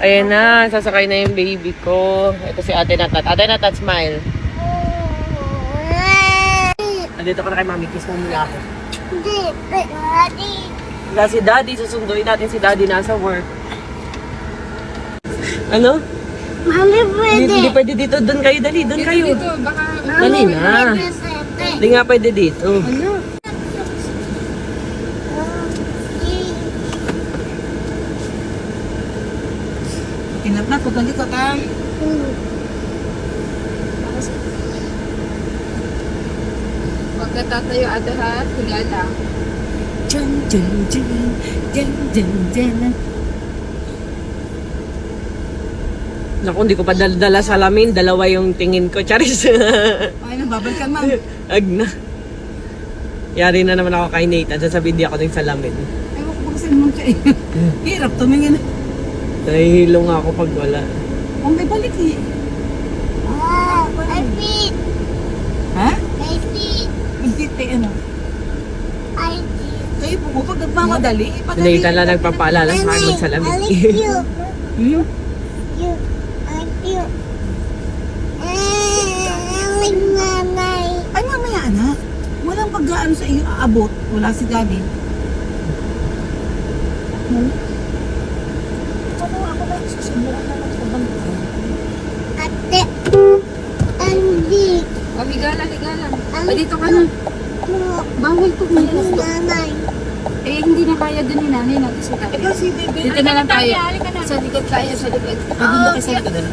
Ayan na, sasakay na yung baby ko. Ito si Ate Natat. Ate Natat, smile. Andito ka na kay Mami. Kiss mo muna ako. Daddy. Wala si Daddy. Susunduin natin si Daddy nasa work. Ano? Mami, pwede. Hindi pwede dito. Doon kayo, dali. Doon kayo. Dito, baka... Dali na. Hindi nga pwede dito. Ano? Kinap na, pagkalikot ha. Huwag ka tatayo, ate ha. Kulala. Dyan, dyan, dyan, dyan, dyan, dyan. Naku, hindi ko pa dala salamin. Dalawa yung tingin ko. Charis. Ay, nababalikan man. Agna. Yari na naman ako kay Nathan. Sasabihin di ako ng salamin. Ewan ko ba kasi naman siya eh. Hirap tumingin. Nahihilo nga ako pag wala. Kung may balik eh. I feed. Ha? I feed. Hindi, ano? I feed. Kayo po, pag nagmamadali, Si Nathan lang nagpapaalala sa akin magsalamin. I like you. Hmm? You. I feel. I like nanay. Ay, mamaya anak. Walang pag-ano sa iyo aabot. Wala si daddy. Ate. Andi. O, higala, higala. O, dito ka na. Bawal ko Nanay. Eh, hindi na kaya dun ni nanay natin sa tabi. Ikaw si baby. Dito na lang tayo. Sa likod tayo, sa likod. Pagod na kayo sa likod. Ano?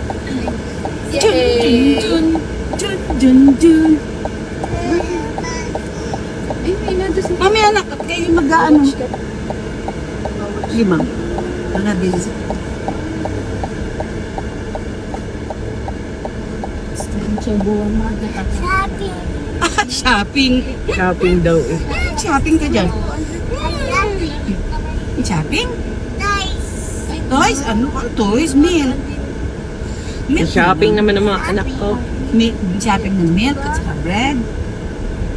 Yay! Jun, jun, jun, jun. Ay, may nado si... Mami anak, at kayo mag-ano? Limang. Mga bilis. Subuan mo. Sabi. Ah, shopping. Shopping daw eh. Shopping ka dyan. I love you. Shopping? Nice. Toys? Ano ka? Toys? Milk. Milk Shopping naman ng mga anak ko. Shopping ng milk at saka bread.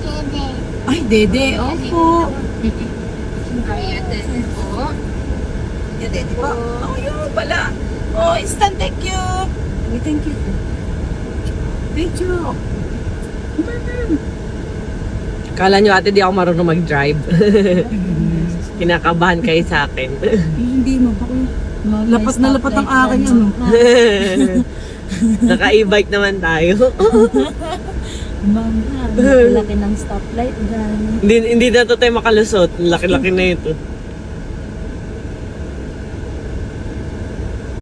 Dede. Ay, dede. Opo. Ay, ate. O. Yan, dede po. Oh, yun pala. Oh, instant thank you. Thank you. Thank you. Kala nyo ate di ako marunong mag-drive. Kinakabahan kayo sa akin. Hindi mo. Lapat na lapat ang akin. Ano? Naka-e-bike naman tayo. Mama, laki ng stoplight dyan. Hindi na to tayo makalusot. Laki-laki na ito.